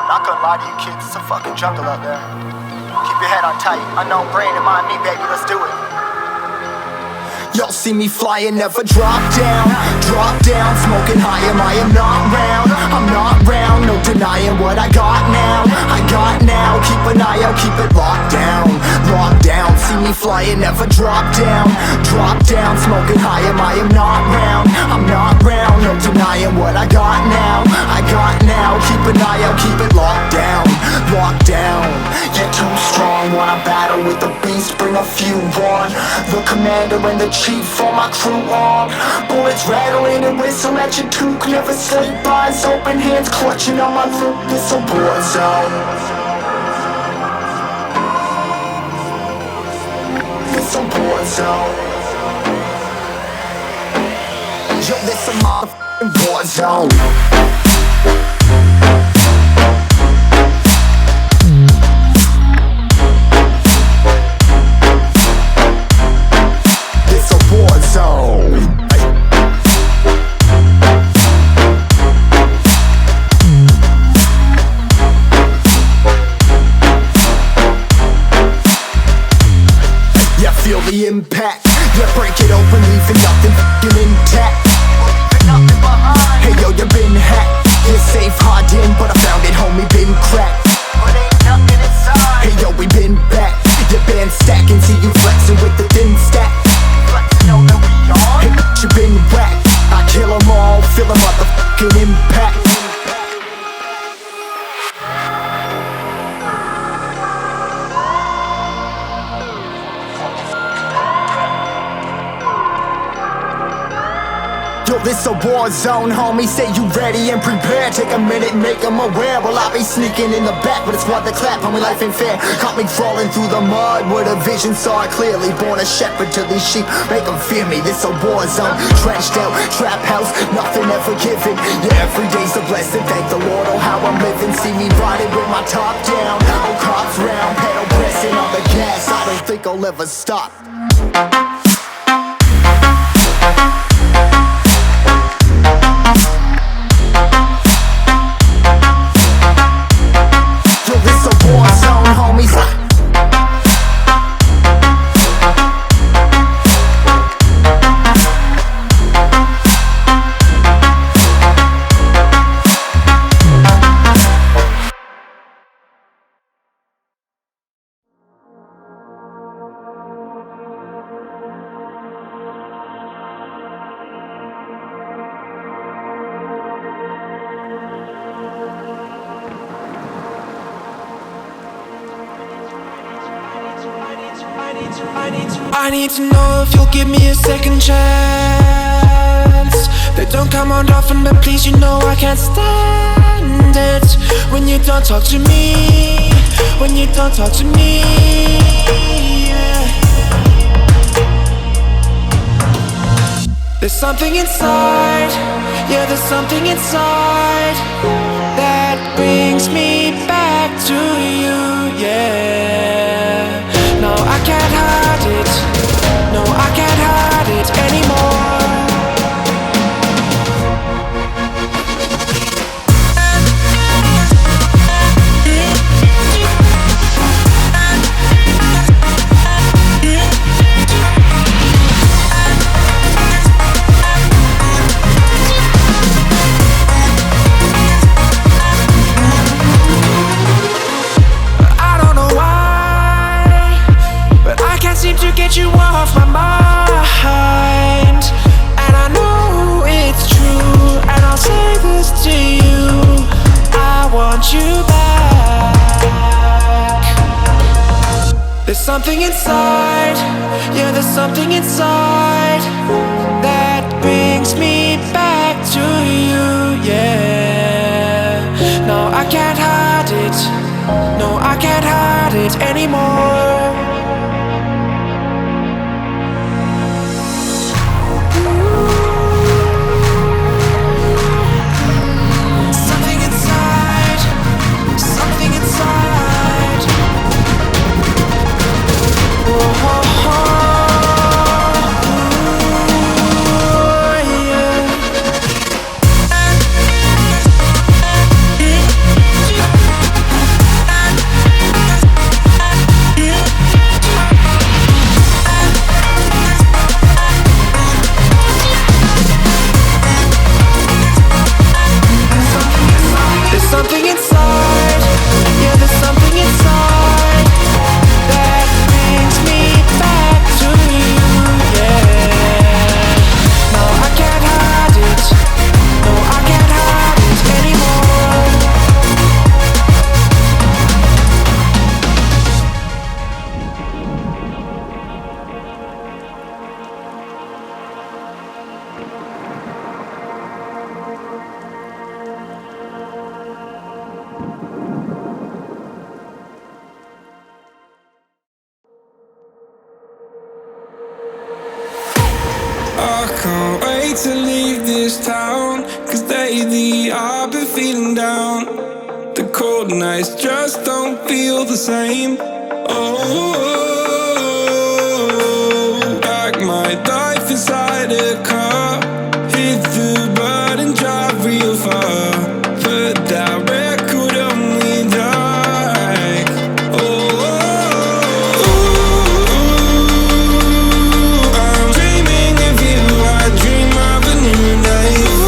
Not gonna lie to you kids, it's a fucking jungle out there. Keep your head on tight, unknown brain and mind me, baby, let's do it. Y'all see me flying, never drop down, smoking high, I am not round, I'm not round, no denying what I got now, keep an eye out, keep it locked down, see me flying, never drop down, smoking high, I am not round, I'm not round, no denying what I got now, keep an eye out, keep it locked down, you're too strong, wanna battle with the beast, bring a few on, the commander and the chief for my crew on. Bullets rattling and whistle at your toque. Never sleep, eyes open, hands clutching on my loop. It's a war zone. It's a war zone. Yo, this a motherfucking war zone. Feel the impact, yeah, break it open, leaving nothing f***ing intact. Hey yo, you been hacked, you're safe, hard in, but I found it, homie, been cracked. But ain't nothing inside. Hey yo, we been back, your band stacking, see you flexing with the thin stack. Flexing know that we on. Hey, you been whacked, I kill them all, feel the motherfucking impact. Yo, this a war zone, homie, say you ready and prepared. Take a minute, make them aware. Well, I be sneaking in the back, but it's what the clap, homie, life ain't fair. Caught me crawling through the mud, where the vision saw it clearly. Born a shepherd to these sheep, make them fear me. This a war zone, trashed out, trap house, nothing ever given. Yeah, every day's a blessing, thank the Lord, oh how I'm living. See me riding with my top down, oh cops round, pedal pressing on the gas. I don't think I'll ever stop. I need to know if you'll give me a second chance. They don't come around often, but please, you know I can't stand it when you don't talk to me, when you don't talk to me, yeah. There's something inside, yeah, there's something inside that brings me back to you, yeah. No, I can't hide it. No, I can't hide it anymore. Seem to get you off my mind, and I know it's true, and I'll say this to you, I want you back. There's something inside, yeah, there's something inside that brings me back to you, yeah. No, I can't hide it, no, I can't hide it anymore. inside. Yeah, there's something inside that brings me back to you, yeah. No, I can't hide it. No, I can't hide it anymore. I can't wait to leave this town, 'cause lately I've been feeling down. The cold nights just don't feel the same. Oh, like my life inside a car. Hit the button, drive real far. Put that record on me like, oh, I'm dreaming of you. I dream of a new life.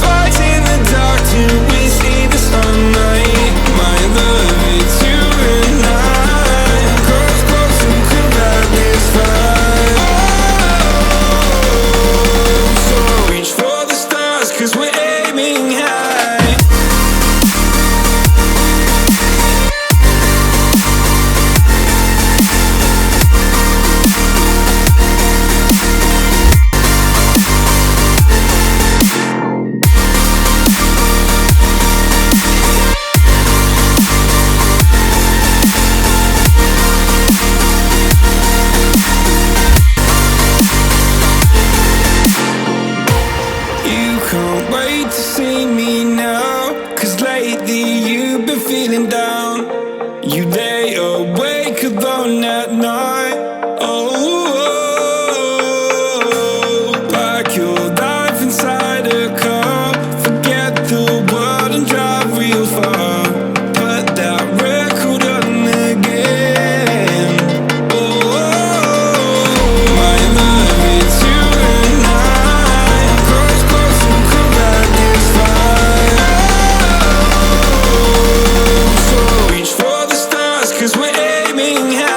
Fight in the dark till we see the sunlight. My love, it's you and I. Cross close and could ride this fire. So reach for the stars, 'cause we're aiming high. You can't wait to see me now, 'cause lately you've been feeling down. You lay awake alone at night. Oh, like your life inside a car. Forget the world and drive real far. Put that record on again. Oh, my love, it's you and I. Cross close and could ride this fire. So reach for the stars, 'cause we're aiming high.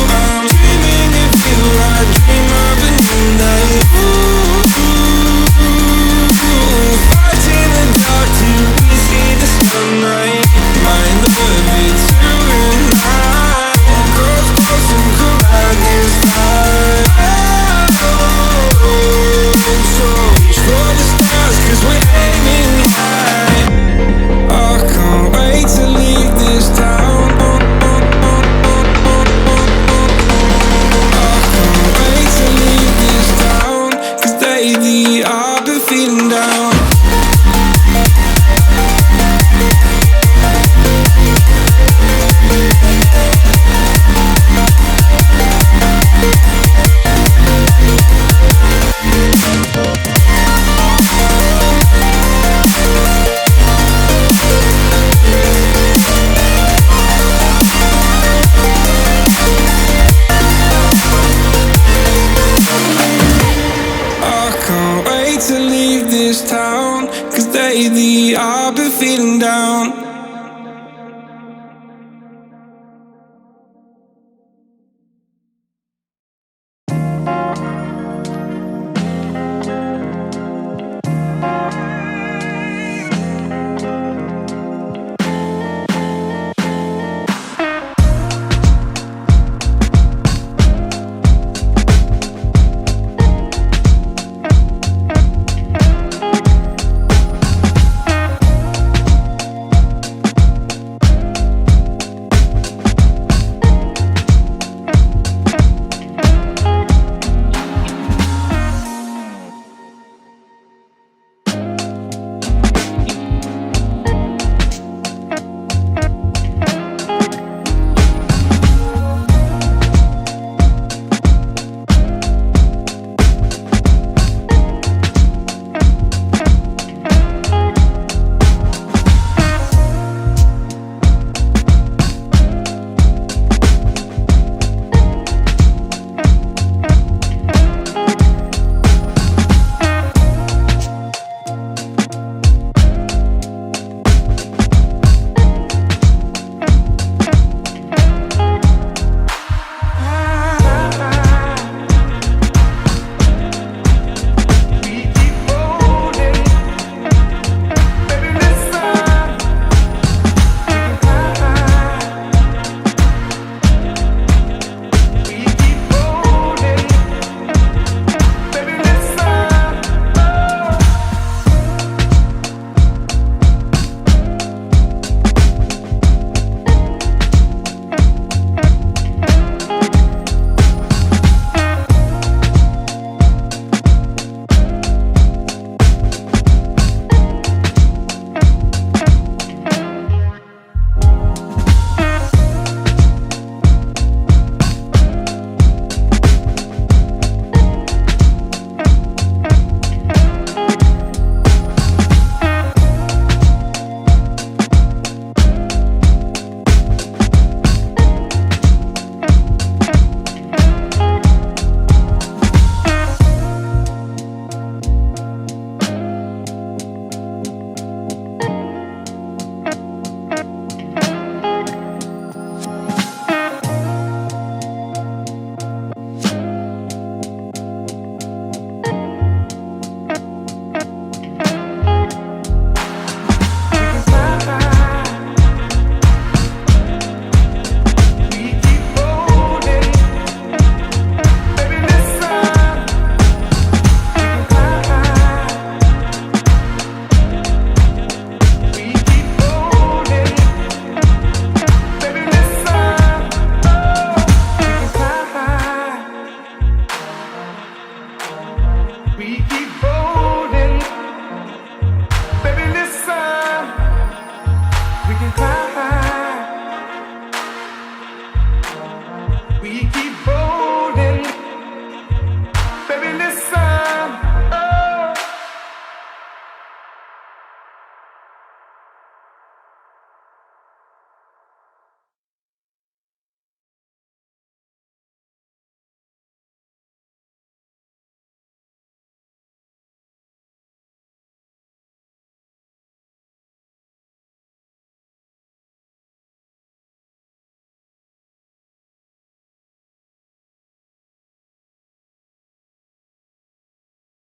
I'm dreaming of you. I dream of a new life. Fight in the dark till we see the sunlight. My love, it's you and I. Cross close and could ride this fire. So reach for the stars, 'cause we're aiming high. I can't wait to leave this town. I can't wait to leave this town, 'cause lately I've been feeling down. I can't wait to leave this town, 'cause lately I've been feeling down.